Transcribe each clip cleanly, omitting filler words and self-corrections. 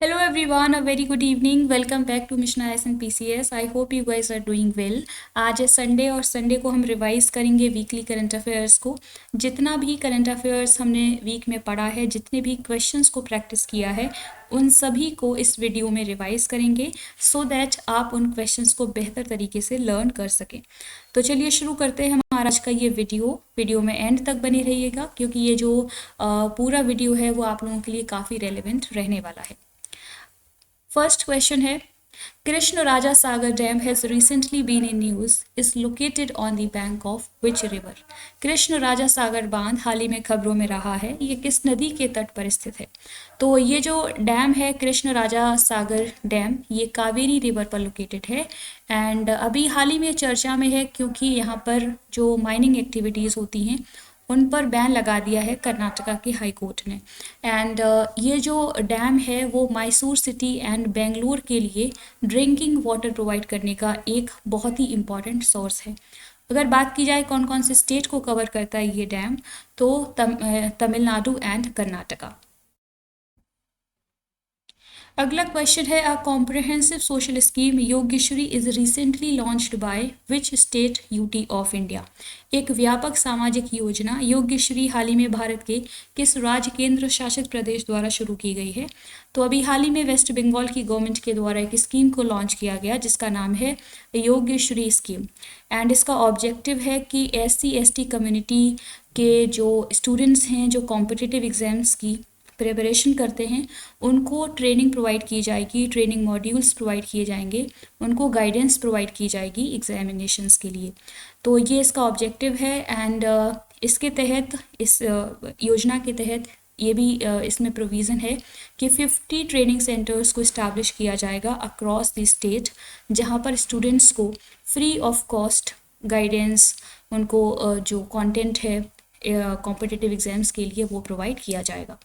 Hello everyone, a very good evening. Welcome back to Mission IS and PCS. I hope you guys are doing well. आज है Sunday और Sunday को हम revise करेंगे weekly current affairs को। जितना भी करंट अफेयर्स हमने वीक में पढ़ा है, जितने भी क्वेश्चंस को प्रैक्टिस किया है, उन सभी को इस वीडियो में रिवाइज करेंगे सो दैट आप उन क्वेश्चंस को बेहतर तरीके से लर्न कर सकें। तो चलिए शुरू करते हैं हमारा आज का ये वीडियो में एंड तक बने रहिएगा क्योंकि ये जो पूरा वीडियो है वो आप लोगों के लिए काफ़ी रेलिवेंट रहने वाला है। फर्स्ट क्वेश्चन है, Krishna Raja Sagar dam has recently been in news is located on the bank of which river. Krishna Raja Sagar बांध हाल ही में खबरों में रहा है, ये किस नदी के तट पर स्थित है? तो ये जो डैम है कृष्ण राजा सागर डैम, ये कावेरी रिवर पर लोकेटेड है एंड अभी हाल ही में चर्चा में है क्योंकि यहाँ पर जो माइनिंग एक्टिविटीज़ होती हैं उन पर बैन लगा दिया है कर्नाटका के हाई कोर्ट ने। एंड ये जो डैम है वो मैसूर सिटी एंड बेंगलुरु के लिए ड्रिंकिंग वाटर प्रोवाइड करने का एक बहुत ही इम्पॉर्टेंट सोर्स है। अगर बात की जाए कौन कौन से स्टेट को कवर करता है ये डैम, तो तमिलनाडु एंड कर्नाटका। अगला क्वेश्चन है, a comprehensive social scheme Yogyashri is recently launched by which state UT of India. एक व्यापक सामाजिक योजना योग्यश्री हाल ही में भारत के किस राज्य केंद्र शासित प्रदेश द्वारा शुरू की गई है? तो अभी हाल ही में वेस्ट बंगाल की गवर्नमेंट के द्वारा एक स्कीम को लॉन्च किया गया जिसका नाम है योग्यश्री स्कीम एंड इसका ऑब्जेक्टिव है कि SC/ST कम्युनिटी के जो स्टूडेंट्स हैं जो कॉम्पिटिटिव एग्जाम्स की प्रिपरेशन करते हैं उनको ट्रेनिंग प्रोवाइड की जाएगी, ट्रेनिंग मॉड्यूल्स प्रोवाइड किए जाएंगे, उनको गाइडेंस प्रोवाइड की जाएगी एग्जामिनेशंस के लिए। तो ये इसका ऑब्जेक्टिव है एंड इसके तहत इस योजना के तहत ये भी इसमें प्रोविज़न है कि 50 ट्रेनिंग सेंटर्स को इस्टेब्लिश किया जाएगा अक्रॉस द स्टेट जहाँ पर स्टूडेंट्स को फ्री ऑफ कॉस्ट गाइडेंस, उनको जो कंटेंट है कॉम्पिटिटिव एग्जाम्स के लिए वो प्रोवाइड किया जाएगा।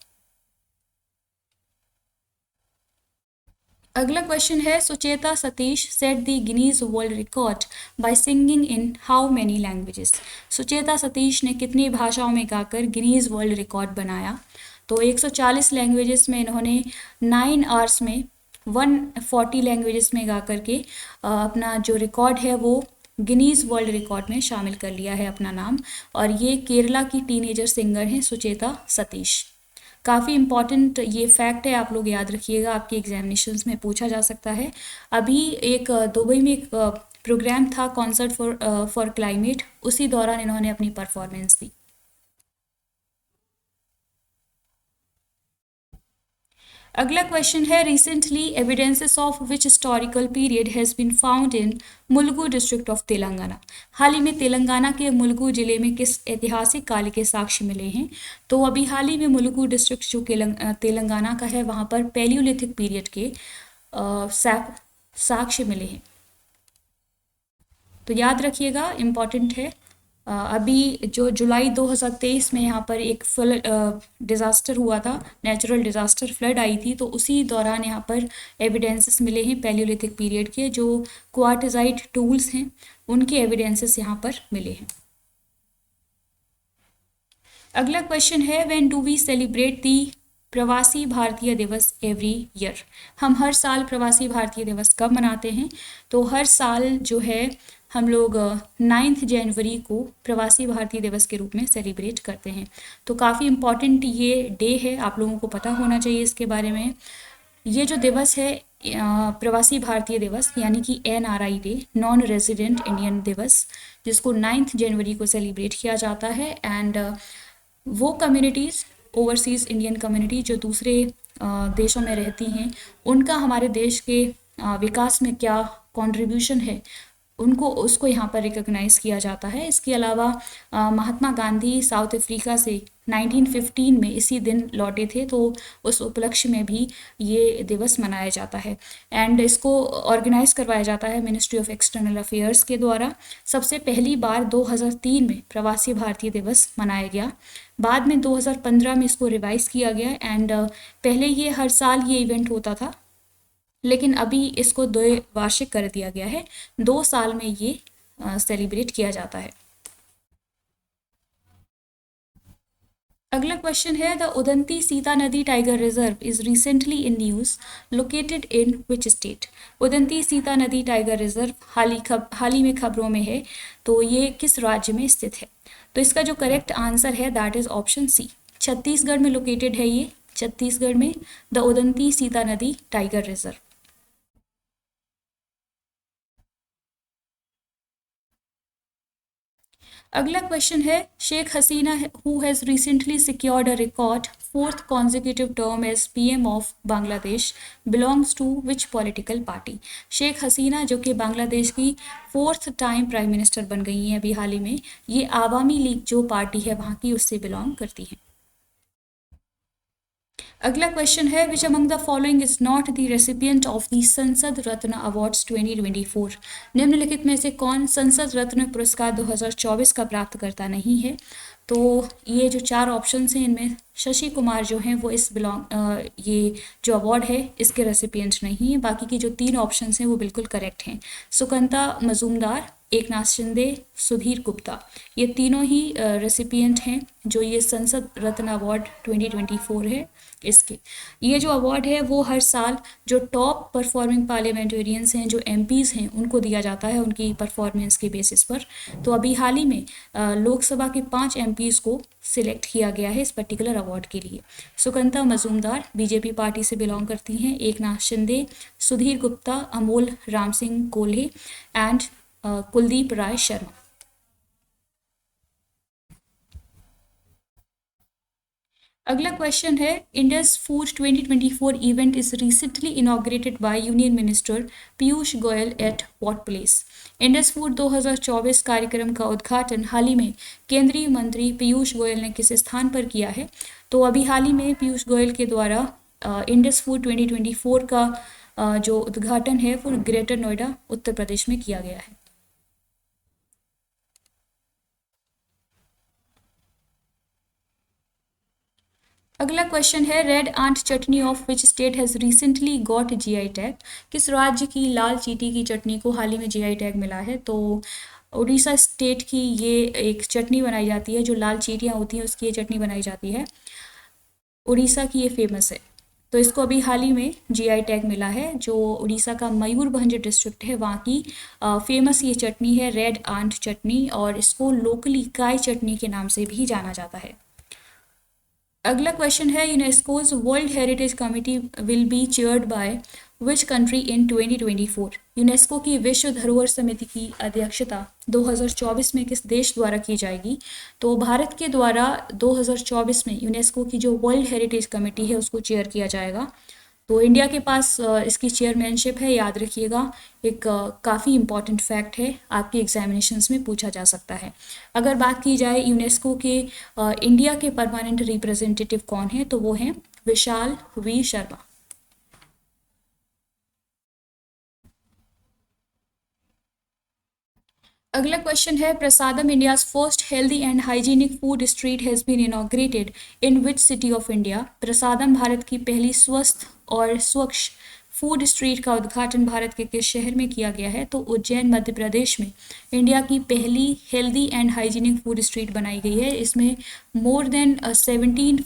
अगला क्वेश्चन है, Sucheta Satish set the Guinness world record by singing in how many languages. Sucheta Satish ने कितनी भाषाओं में गाकर गिनीज वर्ल्ड रिकॉर्ड बनाया? तो 140 लैंग्वेजेस में इन्होंने 9 आवर्स में 140 लैंग्वेजेस में गा करके अपना जो रिकॉर्ड है वो गिनीज वर्ल्ड रिकॉर्ड में शामिल कर लिया है अपना नाम। और ये केरला की टीनेजर सिंगर हैं सुचेता सतीश। काफ़ी इम्पॉर्टेंट ये फैक्ट है, आप लोग याद रखिएगा, आपके एग्जामिनेशंस में पूछा जा सकता है। अभी एक दुबई में एक प्रोग्राम था कॉन्सर्ट फॉर क्लाइमेट, उसी दौरान इन्होंने अपनी परफॉर्मेंस दी। अगला क्वेश्चन है, recently evidences of which historical period has been found in Mulugu district of Telangana. हाल ही में तेलंगाना के मुलुगु जिले में किस ऐतिहासिक काल के साक्ष्य मिले हैं? तो अभी हाल ही में मुलुगु डिस्ट्रिक्ट जो तेलंगाना का है वहाँ पर पैलियोलिथिक पीरियड के साक्ष्य मिले हैं। तो याद रखिएगा, इम्पॉर्टेंट है। अभी जो जुलाई 2023 में यहाँ पर एक फ्लड डिज़ास्टर हुआ था, नेचुरल डिज़ास्टर फ्लड आई थी, तो उसी दौरान यहाँ पर एविडेंसेस मिले हैं पैलियोलिथिक पीरियड के, जो क्वार्टजाइट टूल्स हैं उनके एविडेंसेस यहाँ पर मिले हैं। अगला क्वेश्चन है, व्हेन डू वी सेलिब्रेट दी प्रवासी भारतीय दिवस एवरी ईयर। हम हर साल प्रवासी भारतीय दिवस कब मनाते हैं? तो हर साल जो है हम लोग 9 जनवरी को प्रवासी भारतीय दिवस के रूप में सेलिब्रेट करते हैं। तो काफ़ी इम्पॉर्टेंट ये डे है, आप लोगों को पता होना चाहिए इसके बारे में। ये जो दिवस है प्रवासी भारतीय दिवस यानी कि NRI day, non resident Indian दिवस, जिसको 9 जनवरी को सेलिब्रेट किया जाता है एंड वो कम्युनिटीज़, ओवरसीज़ इंडियन कम्युनिटी जो दूसरे देशों में रहती हैं, उनका हमारे देश के विकास में क्या कंट्रीब्यूशन है उनको उसको यहाँ पर रिकॉग्नाइज़ किया जाता है। इसके अलावा महात्मा गांधी साउथ अफ्रीका से 1915 में इसी दिन लौटे थे, तो उस उपलक्ष्य में भी ये दिवस मनाया जाता है एंड इसको ऑर्गेनाइज करवाया जाता है मिनिस्ट्री ऑफ एक्सटर्नल अफेयर्स के द्वारा। सबसे पहली बार 2003 में प्रवासी भारतीय दिवस मनाया गया, बाद में 2015 में इसको रिवाइज किया गया एंड पहले ये हर साल ये इवेंट होता था, लेकिन अभी इसको 2 वार्षिक कर दिया गया है, 2 साल में ये सेलिब्रेट किया जाता है। अगला क्वेश्चन है द उदंती सीता नदी tiger reserve is recently in news located in which state. Udanti Sita नदी टाइगर रिजर्व हाल ही में खबरों में है, तो ये किस राज्य में स्थित है। तो इसका जो करेक्ट आंसर है that is option C, Chhattisgarh में लोकेटेड है ये, छत्तीसगढ़ में द उदंती सीता नदी टाइगर रिजर्व। अगला क्वेश्चन है Sheikh Hasina who has recently secured a record fourth consecutive term as PM of Bangladesh belongs to which political party. Sheikh Hasina जो कि बांग्लादेश की फोर्थ टाइम प्राइम मिनिस्टर बन गई हैं अभी हाल ही में, ये आवामी लीग जो पार्टी है वहाँ की, उससे बिलोंग करती हैं। अगला क्वेश्चन है which among the following is not the recipient of the संसद रत्न अवार्ड्स 2024। निम्नलिखित में से कौन संसद रत्न पुरस्कार 2024 का प्राप्तकर्ता नहीं है। तो ये जो चार ऑप्शंस हैं इनमें शशि कुमार जो हैं वो ये जो अवार्ड है इसके रेसिपिएंट नहीं है। बाकी की जो तीन ऑप्शंस हैं वो बिल्कुल करेक्ट हैं। सुकंता मजूमदार, एकनाथ शिंदे, सुधीर गुप्ता, ये तीनों ही रेसिपिएंट हैं जो ये संसद रत्न अवार्ड 2024 है इसके। ये जो अवार्ड है वो हर साल जो टॉप परफॉर्मिंग पार्लियामेंटेरियंस हैं, जो एमपीज़ हैं, उनको दिया जाता है उनकी परफॉर्मेंस के बेसिस पर। तो अभी हाल ही में लोकसभा के 5 एमपीज़ को सिलेक्ट किया गया है इस पर्टिकुलर अवार्ड के लिए। सुकंता मजूमदार बीजेपी पार्टी से बिलोंग करती हैं, एकनाथ शिंदे, सुधीर गुप्ता, अमोल राम सिंह कोल्हे एंड कुलदीप राय शर्मा। अगला क्वेश्चन है Indus food 2024 event is recently inaugurated by union minister Piyush Goyal at what place. Indus food 2024 कार्यक्रम का उद्घाटन हाल ही में केंद्रीय मंत्री पीयूष गोयल ने किस स्थान पर किया है। तो अभी हाल ही में पीयूष गोयल के द्वारा इंडस फूड 2024 का जो उद्घाटन है वो ग्रेटर नोएडा उत्तर प्रदेश में किया गया है। अगला क्वेश्चन है red ant chutney of which state has recently got GI tag. किस राज्य की लाल चींटी की चटनी को हाल ही में जीआई टैग मिला है। तो उड़ीसा स्टेट की ये एक चटनी बनाई जाती है, जो लाल चींटियाँ होती हैं उसकी ये चटनी बनाई जाती है, उड़ीसा की ये फेमस है। तो इसको अभी हाल ही में जीआई टैग मिला है, जो उड़ीसा का मयूरभंज डिस्ट्रिक्ट है वहाँ की फेमस ये चटनी है रेड आंट चटनी, और इसको लोकली काय चटनी के नाम से भी जाना जाता है। अगला क्वेश्चन है UNESCO's world heritage committee will be chaired by which country in 2024। UNESCO की विश्व धरोहर समिति की अध्यक्षता 2024 में किस देश द्वारा की जाएगी। तो भारत के द्वारा 2024 में यूनेस्को की जो वर्ल्ड हेरिटेज कमेटी है उसको चेयर किया जाएगा। तो इंडिया के पास इसकी चेयरमैनशिप है, याद रखिएगा। एक काफ़ी इम्पॉर्टेंट फैक्ट है, आपके एग्जामिनेशंस में पूछा जा सकता है। अगर बात की जाए यूनेस्को के इंडिया के परमानेंट रिप्रेजेंटेटिव कौन है, तो वो हैं विशाल वी शर्मा। अगला क्वेश्चन है Prasadam India's first healthy and hygienic food street has been inaugurated in which city of India. Prasadam Bharat की पहली स्वस्थ और स्वच्छ फूड स्ट्रीट का उद्घाटन भारत के किस शहर में किया गया है। तो उज्जैन मध्य प्रदेश में इंडिया की पहली healthy and hygienic food street बनाई गई है। इसमें मोर देन 17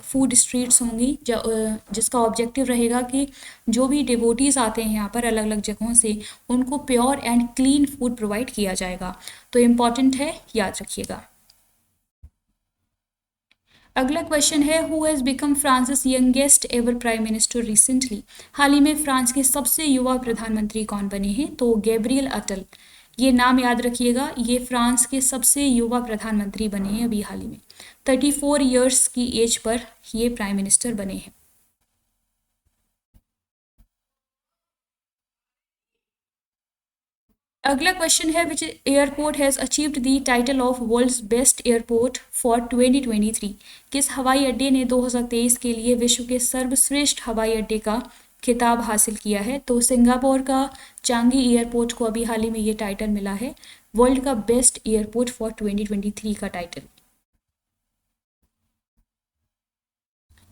फूड स्ट्रीट्स होंगी, जिसका ऑब्जेक्टिव रहेगा कि जो भी डिवोटीज़ आते हैं यहाँ पर अलग अलग जगहों से, उनको pure and clean food provide किया जाएगा। तो इम्पॉर्टेंट है, याद रखिएगा। अगला क्वेश्चन है who has become France's youngest ever prime minister recently. हाल ही में फ्रांस के सबसे युवा प्रधानमंत्री कौन बने हैं। तो गैब्रियल अटल, ये नाम याद रखिएगा, ये फ्रांस के सबसे युवा प्रधानमंत्री बने हैं अभी हाल ही में। 34 ईयर्स की एज पर ये प्राइम मिनिस्टर बने हैं। अगला क्वेश्चन है which airport has achieved the title of world's best airport for 2023। किस हवाई अड्डे ने 2023 के लिए विश्व के सर्वश्रेष्ठ हवाई अड्डे का खिताब हासिल किया है। तो सिंगापुर का चांगी एयरपोर्ट को अभी हाल ही में ये टाइटल मिला है, वर्ल्ड का बेस्ट एयरपोर्ट फॉर 2023 का टाइटल।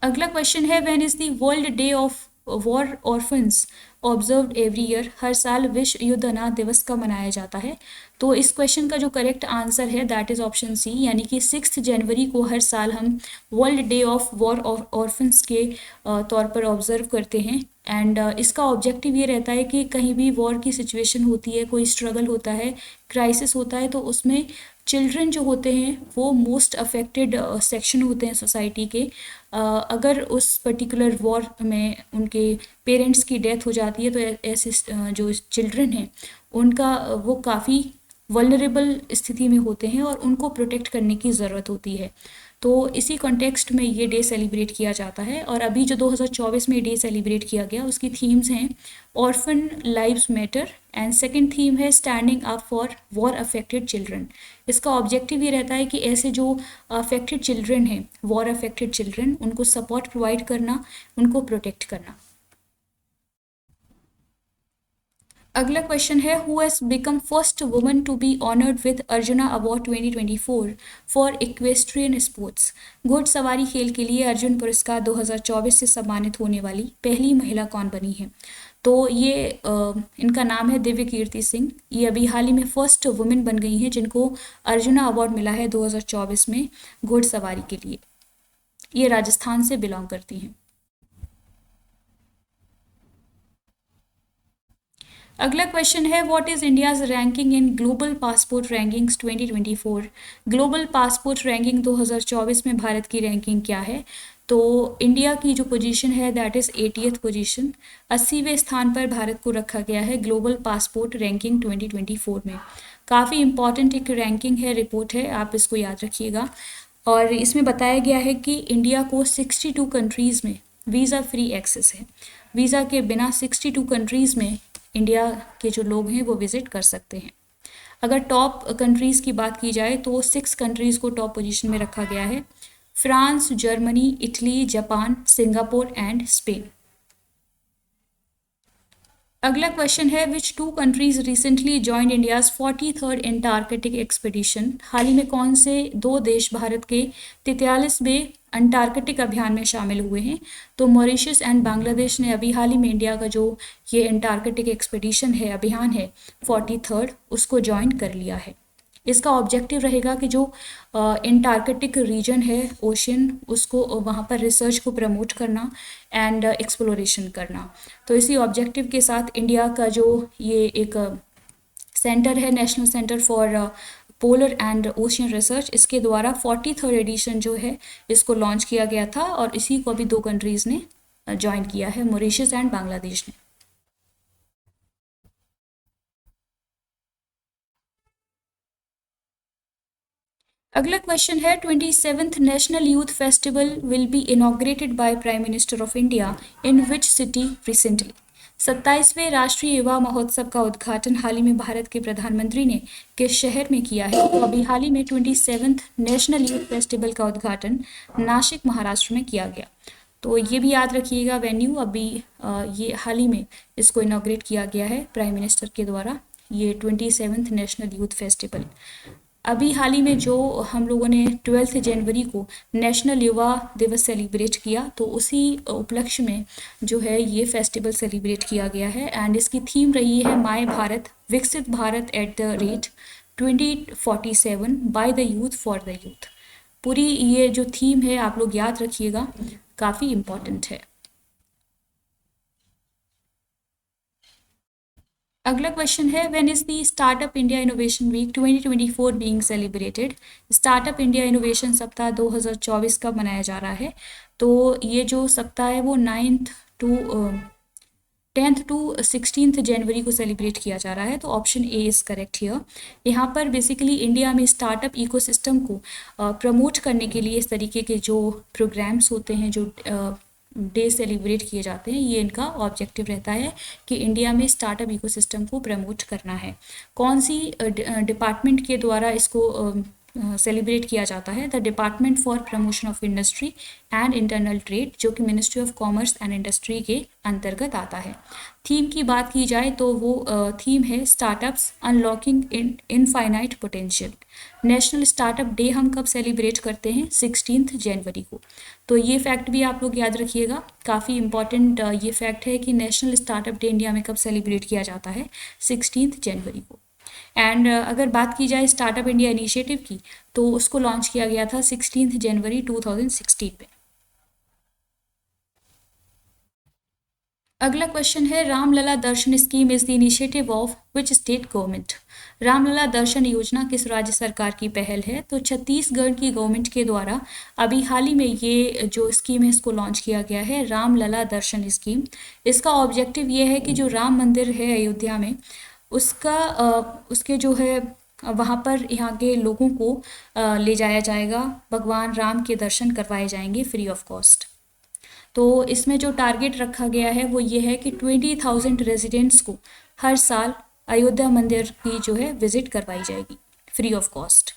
अगला क्वेश्चन है when is the world day of war orphans observed every year, हर साल विश्व युद्ध अनाथ दिवस कब मनाया जाता है? तो इस क्वेश्चन का जो करेक्ट आंसर है दैट इज ऑप्शन सी, यानी कि 6 जनवरी को हर साल हम world day of war orphans के तौर पर ऑब्जर्व करते हैं। एंड इसका ऑब्जेक्टिव ये रहता है कि कहीं भी वॉर की सिचुएशन होती है, कोई स्ट्रगल होता है, क्राइसिस होता है, तो उसमें चिल्ड्रन जो होते हैं वो मोस्ट अफेक्टेड सेक्शन होते हैं सोसाइटी के। अगर उस पर्टिकुलर वॉर में उनके पेरेंट्स की डेथ हो जाती है तो ऐसे जो चिल्ड्रन हैं उनका वो काफ़ी वल्नरेबल स्थिति में होते हैं और उनको प्रोटेक्ट करने की ज़रूरत होती है। तो इसी कॉन्टेक्स्ट में ये डे सेलिब्रेट किया जाता है। और अभी जो 2024 में डे सेलिब्रेट किया गया उसकी थीम्स हैं orphan lives matter and second theme है standing up for war affected children. इसका ऑब्जेक्टिव ये रहता है कि ऐसे जो अफेक्टेड चिल्ड्रन हैं, वॉर अफेक्टेड चिल्ड्रन, उनको सपोर्ट प्रोवाइड करना, उनको प्रोटेक्ट करना। अगला क्वेश्चन है who has become first woman to be honoured with Arjuna award 2024 for equestrian sports. घुड़सवारी खेल के लिए अर्जुन पुरस्कार 2024 से सम्मानित होने वाली पहली महिला कौन बनी है? तो ये इनका नाम है दिव्य कीर्ति सिंह। ये अभी हाल ही में फर्स्ट वुमेन बन गई हैं जिनको अर्जुना अवार्ड मिला है 2024 में घुड़सवारी के लिए। ये राजस्थान से बिलोंग करती हैं। अगला क्वेश्चन है what is India's ranking in global passport rankings 2024। Global passport ranking 2024 में भारत की रैंकिंग क्या है? तो इंडिया की जो पोजीशन है दैट इज़ 80th पोजीशन। 80वें स्थान पर भारत को रखा गया है ग्लोबल पासपोर्ट रैंकिंग 2024 में। काफ़ी इंपॉर्टेंट एक रैंकिंग है, रिपोर्ट है, आप इसको याद रखिएगा। और इसमें बताया गया है कि इंडिया को 62 कंट्रीज़ में वीज़ा फ्री एक्सेस है। वीज़ा के बिना 62 कंट्रीज़ में इंडिया के जो लोग हैं वो विज़िट कर सकते हैं। अगर टॉप कंट्रीज़ की बात की जाए तो 6 कंट्रीज़ को टॉप पोजीशन में रखा गया है, France, Germany, Italy, Japan, Singapore and Spain. अगला क्वेश्चन है which 2 countries recently join India's 43rd Antarctic expedition. हाल ही में कौन से 2 देश भारत के 43वें अंटार्कटिक अभियान में शामिल हुए हैं? तो मॉरिशस एंड बांग्लादेश ने अभी हाल ही में इंडिया का जो ये अंटार्कटिक एक्सपीडिशन है, अभियान है 43rd, उसको ज्वाइन कर लिया है। इसका ऑब्जेक्टिव रहेगा कि जो एंटार्कटिक रीजन है, ओशियन, उसको वहाँ पर रिसर्च को प्रमोट करना एंड एक्सप्लोरेशन करना। तो इसी ऑब्जेक्टिव के साथ इंडिया का जो ये एक सेंटर है, national centre for polar and ocean research, इसके द्वारा 43rd एडिशन जो है इसको लॉन्च किया गया था और इसी को अभी 2 कंट्रीज़ ने ज्वाइन किया है, मॉरिशस एंड बांग्लादेश ने। अगला क्वेश्चन है 27th national youth festival will be inaugurated by prime minister of India in which city recently. 27वें राष्ट्रीय युवा महोत्सव का उद्घाटन हाल ही में भारत के प्रधानमंत्री ने किस शहर में किया है? तो अभी हाल ही में 27th नेशनल यूथ फेस्टिवल का उद्घाटन नासिक, महाराष्ट्र में किया गया। तो ये भी याद रखिएगा वेन्यू, अभी ये हाल ही में इसको इनॉग्रेट किया गया है प्राइम मिनिस्टर के द्वारा, ये 27th नेशनल यूथ फेस्टिवल। अभी हाल ही में जो हम लोगों ने 12 जनवरी को नेशनल युवा दिवस सेलिब्रेट किया, तो उसी उपलक्ष्य में जो है ये फेस्टिवल सेलिब्रेट किया गया है एंड इसकी थीम रही है माय भारत, विकसित Bharat at the rate 2047 by the youth for the youth. पूरी ये जो थीम है आप लोग याद रखिएगा, काफ़ी इम्पॉर्टेंट है। अगला क्वेश्चन है when is the startup India innovation week 2024 being celebrated. Startup India innovation सप्ताह 2024 कब मनाया जा रहा है? तो ये जो सप्ताह है वो 10th to 16th जनवरी को सेलिब्रेट किया जा रहा है। तो option A is correct here. यहाँ पर बेसिकली इंडिया में स्टार्टअप इकोसिस्टम को प्रमोट करने के लिए इस तरीके के जो प्रोग्राम्स होते हैं, जो डे सेलिब्रेट किए जाते हैं, ये इनका ऑब्जेक्टिव रहता है कि इंडिया में स्टार्टअप इकोसिस्टम को प्रमोट करना है। कौन सी डिपार्टमेंट के द्वारा इसको सेलिब्रेट किया जाता है the department for promotion of industry and internal trade, जो कि ministry of commerce and industry के अंतर्गत आता है। थीम की बात की जाए तो वो थीम है startups unlocking infinite potential. National startup day हम कब सेलिब्रेट करते हैं? 16 जनवरी को। तो ये फैक्ट भी आप लोग याद रखिएगा, काफ़ी इंपॉर्टेंट ये फैक्ट है कि नेशनल स्टार्टअप डे इंडिया में कब सेलिब्रेट किया जाता है? 16 जनवरी को। एंड अगर बात की जाए स्टार्टअप इंडिया इनिशिएटिव की, तो उसको लॉन्च किया गया था 16 जनवरी 2016 में। अगला क्वेश्चन है Ramlala Darshan scheme is the initiative of which state government. Ramlala Darshan योजना किस राज्य सरकार की पहल है? तो छत्तीसगढ़ की गवर्नमेंट के द्वारा अभी हाल ही में ये जो स्कीम है इसको लॉन्च किया गया है, रामलला दर्शन स्कीम। इसका ऑब्जेक्टिव ये है कि जो राम मंदिर है अयोध्या में, उसका उसके जो है वहाँ पर यहाँ के लोगों को ले जाया जाएगा, भगवान राम के दर्शन करवाए जाएंगे फ्री ऑफ कॉस्ट। तो इसमें जो टारगेट रखा गया है वो ये है कि 20,000 रेजिडेंट्स को हर साल अयोध्या मंदिर की जो है विजिट करवाई जाएगी फ्री ऑफ कॉस्ट।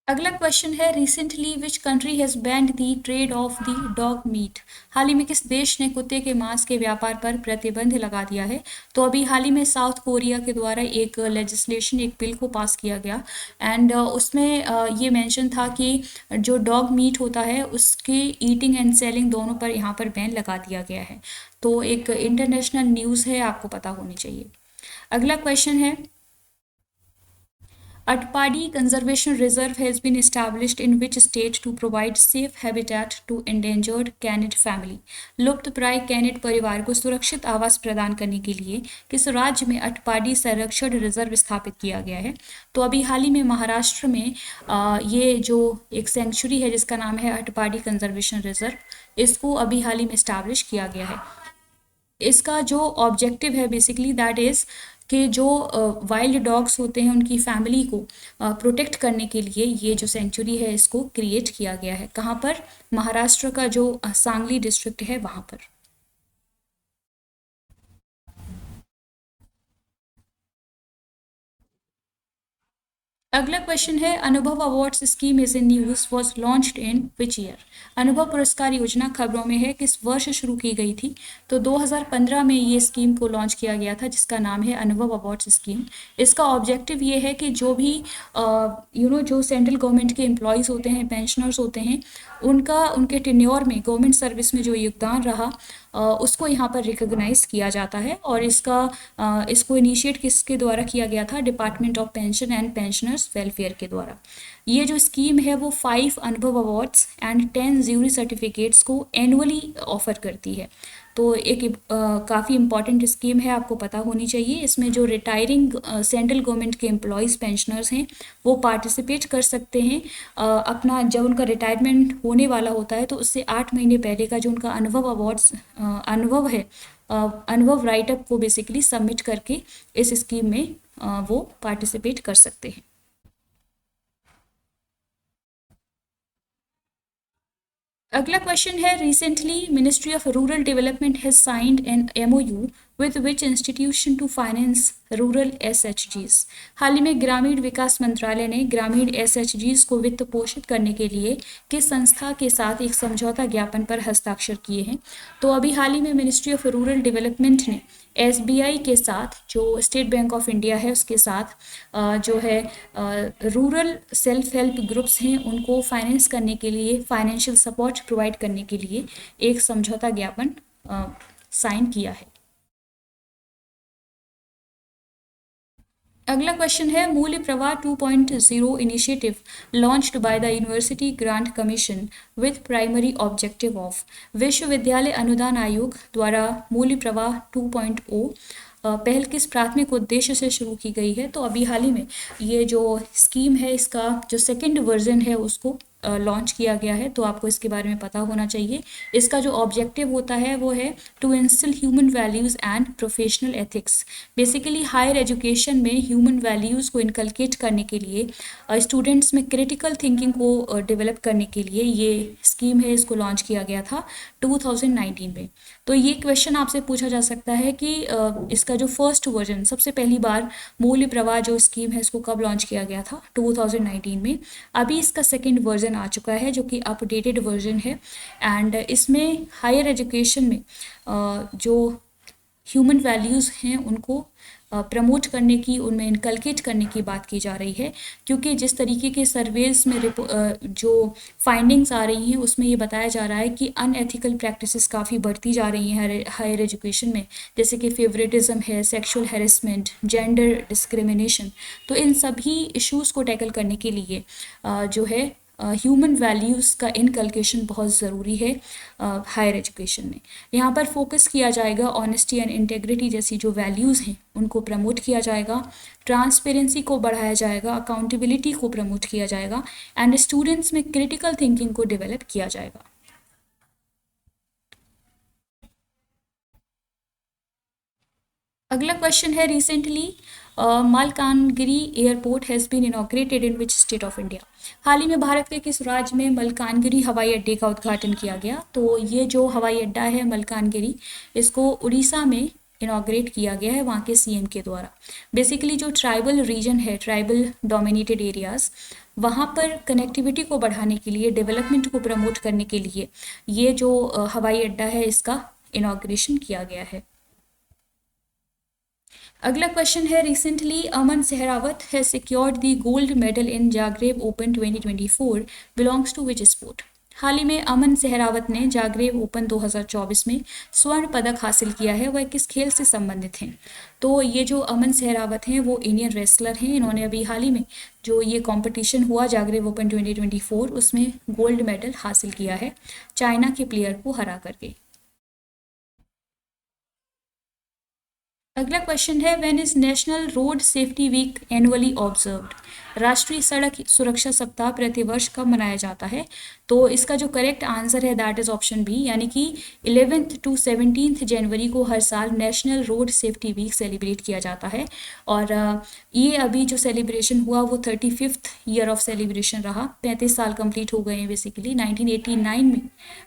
अगला क्वेश्चन है recently which country has banned the trade of the dog meat. हाल ही में किस देश ने कुत्ते के मांस के व्यापार पर प्रतिबंध लगा दिया है? तो अभी हाल ही में साउथ कोरिया के द्वारा एक लेजिस्लेशन, एक बिल को पास किया गया एंड उसमें ये मेंशन था कि जो डॉग मीट होता है उसकी ईटिंग एंड सेलिंग दोनों पर यहाँ पर बैन लगा दिया गया है। तो एक इंटरनेशनल न्यूज़ है, आपको पता होनी चाहिए। अगला क्वेश्चन है Atpadi Conservation Reserve has been established in which state to provide safe habitat to endangered canid family। लुप्तप्राय कैनिड परिवार को सुरक्षित आवास प्रदान करने के लिए किस राज्य में अटपाडी संरक्षण रिजर्व स्थापित किया गया है? तो अभी हाल ही में महाराष्ट्र में ये जो एक सेंचुरी है जिसका नाम है अटपाडी कंजर्वेशन रिजर्व, इसको अभी हाल ही में इस्टेब्लिश किया गया है। इसका जो ऑब्जेक्टिव है बेसिकली दैट इज़ कि जो वाइल्ड डॉग्स होते हैं उनकी फैमिली को प्रोटेक्ट करने के लिए ये जो सेंचुरी है इसको क्रिएट किया गया है। कहाँ पर? महाराष्ट्र का जो सांगली डिस्ट्रिक्ट है वहाँ पर। अगला क्वेश्चन है अनुभव awards scheme is in news was launched in which year. अनुभव पुरस्कार योजना खबरों में है, किस वर्ष शुरू की गई थी? तो 2015 में ये स्कीम को लॉन्च किया गया था जिसका नाम है अनुभव अवार्ड्स स्कीम। इसका ऑब्जेक्टिव ये है कि जो भी जो सेंट्रल गवर्नमेंट के एम्प्लॉयज़ होते हैं, पेंशनर्स होते हैं, उनके टेन्योर में गवर्नमेंट सर्विस में जो योगदान रहा उसको यहाँ पर रिकॉग्नाइज किया जाता है। और इसको इनिशिएट किसके द्वारा किया गया था? Department of pension and pensioners welfare के द्वारा। ये जो स्कीम है वो 5 अनुभव अवार्ड्स एंड 10 ज्यूरी सर्टिफिकेट्स को एनुअली ऑफर करती है। तो एक काफ़ी इंपॉर्टेंट स्कीम है, आपको पता होनी चाहिए। इसमें जो रिटायरिंग सेंट्रल गवर्नमेंट के एम्प्लॉयज़, पेंशनर्स हैं, वो पार्टिसिपेट कर सकते हैं। अपना जब उनका रिटायरमेंट होने वाला होता है तो उससे 8 महीने पहले का जो उनका अनुभव अवार्ड्स अनुभव है, अनुभव राइटअप को बेसिकली सबमिट करके इस स्कीम में वो पार्टिसिपेट कर सकते हैं। अगला क्वेश्चन है recently ministry of rural development has signed an MOU with which institution to finance rural SHGs। हाल ही में ग्रामीण विकास मंत्रालय ने ग्रामीण SHGs को वित्त पोषित करने के लिए किस संस्था के साथ एक समझौता ज्ञापन पर हस्ताक्षर किए हैं? तो अभी हाल ही में मिनिस्ट्री ऑफ रूरल डेवलपमेंट ने SBI के साथ, जो स्टेट बैंक ऑफ इंडिया है उसके साथ जो है रूरल सेल्फ हेल्प ग्रुप्स हैं उनको फाइनेंस करने के लिए, फाइनेंशियल सपोर्ट प्रोवाइड करने के लिए एक समझौता ज्ञापन साइन किया है। अगला क्वेश्चन है मूल्य प्रवाह 2.0 initiative launched by the university grant commission with primary objective of. विश्वविद्यालय अनुदान आयोग द्वारा मूल्य प्रवाह 2.0 पहल किस प्राथमिक उद्देश्य से शुरू की गई है? तो अभी हाल ही में ये जो स्कीम है इसका जो सेकंड वर्जन है उसको लॉन्च किया गया है, तो आपको इसके बारे में पता होना चाहिए। इसका जो ऑब्जेक्टिव होता है वो है to instil human values and professional ethics. Basically higher education में ह्यूमन वैल्यूज़ को इनकलकेट करने के लिए, स्टूडेंट्स में क्रिटिकल थिंकिंग को डेवलप करने के लिए ये स्कीम है, इसको लॉन्च किया गया था 2019 में। तो ये क्वेश्चन आपसे पूछा जा सकता है कि इसका जो फर्स्ट वर्जन, सबसे पहली बार मूल्य प्रवाह जो स्कीम है इसको कब लॉन्च किया गया था? 2019 में। अभी इसका सेकेंड वर्जन आ चुका है जो कि अपडेटेड वर्जन है, एंड इसमें हायर एजुकेशन में जो ह्यूमन वैल्यूज़ हैं उनको प्रमोट करने की, उनमें इनकलकेट करने की बात की जा रही है। क्योंकि जिस तरीके के सर्वेज में जो फाइंडिंग्स आ रही हैं उसमें ये बताया जा रहा है कि अनएथिकल प्रैक्टिसेस काफ़ी बढ़ती जा रही हैं हायर एजुकेशन में, जैसे कि फेवरेटिज्म है, सेक्सुअल हैरेसमेंट, जेंडर डिस्क्रिमिनेशन। तो इन सभी इश्यूज़ को टैकल करने के लिए जो है ह्यूमन वैल्यूज़ का इनकलकेशन बहुत ज़रूरी है हायर एजुकेशन में। यहाँ पर फोकस किया जाएगा ऑनेस्टी एंड इंटेग्रिटी जैसी जो वैल्यूज़ हैं उनको प्रमोट किया जाएगा, ट्रांसपेरेंसी को बढ़ाया जाएगा, अकाउंटेबिलिटी को प्रमोट किया जाएगा, एंड स्टूडेंट्स में क्रिटिकल थिंकिंग को डेवलप किया जाएगा। अगला क्वेश्चन है, recently Malkangiri airport has been inaugurated in which state of India? हाल ही में भारत के किस राज्य में मलकानगिरी हवाई अड्डे का उद्घाटन किया गया? तो ये जो हवाई अड्डा है मलकानगिरी, इसको उड़ीसा में इनॉग्रेट किया गया है वहाँ के सीएम के द्वारा। बेसिकली जो ट्राइबल रीजन है, ट्राइबल डोमिनेटेड एरियाज़, वहाँ पर कनेक्टिविटी को बढ़ाने के लिए, डेवलपमेंट को प्रमोट करने के लिए ये जो हवाई अड्डा है इसका इनॉग्रेशन किया गया है। अगला क्वेश्चन है, recently Aman Sehrawat has secured the gold medal in Zagreb open 2024 belongs to which sport? हाल ही में अमन सहरावत ने जाग्रेब ओपन 2024 में स्वर्ण पदक हासिल किया है, वह किस खेल से संबंधित हैं? तो ये जो अमन सहरावत हैं वो इंडियन रेसलर हैं। इन्होंने अभी हाल ही में जो ये कंपटीशन हुआ जाग्रेब ओपन 2024 उसमें गोल्ड मेडल हासिल किया है, चाइना के प्लेयर को हरा करके। अगला क्वेश्चन है, when is national road safety week annually observed? राष्ट्रीय सड़क सुरक्षा सप्ताह प्रतिवर्ष कब मनाया जाता है? तो इसका जो करेक्ट आंसर है दैट इज ऑप्शन बी, यानी कि 11th to 17th जनवरी को हर साल national road safety week celebrate किया जाता है। और ये अभी जो सेलिब्रेशन हुआ वो 35th ईयर ऑफ सेलिब्रेशन रहा, 35 साल कंप्लीट हो गए हैं बेसिकली। 1989 में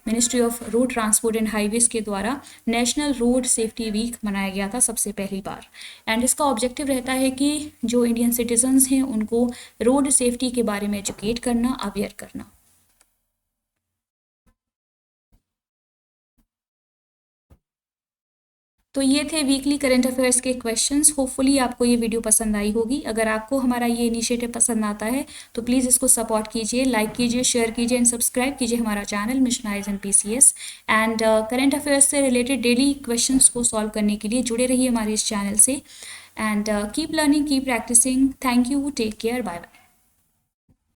ministry of road transport and highways के द्वारा नेशनल रोड सेफ्टी वीक मनाया गया था सबसे पहली बार, एंड इसका ऑब्जेक्टिव रहता है कि जो इंडियन सिटीजन्स हैं उनको रोड सेफ्टी के बारे में एजुकेट करना, अवेयर करना। तो ये थे वीकली करंट अफेयर्स के क्वेश्चंस। होपफुली आपको ये वीडियो पसंद आई होगी। अगर आपको हमारा ये इनिशिएटिव पसंद आता है तो प्लीज़ इसको सपोर्ट कीजिए, लाइक कीजिए, शेयर कीजिए एंड सब्सक्राइब कीजिए हमारा चैनल मिशन हाइज़न PCS। एंड करंट अफेयर्स से रिलेटेड डेली क्वेश्चंस को सॉल्व करने के लिए जुड़े रहिए हमारे इस चैनल से। And keep learning, keep practising. Thank you, take care, bye bye.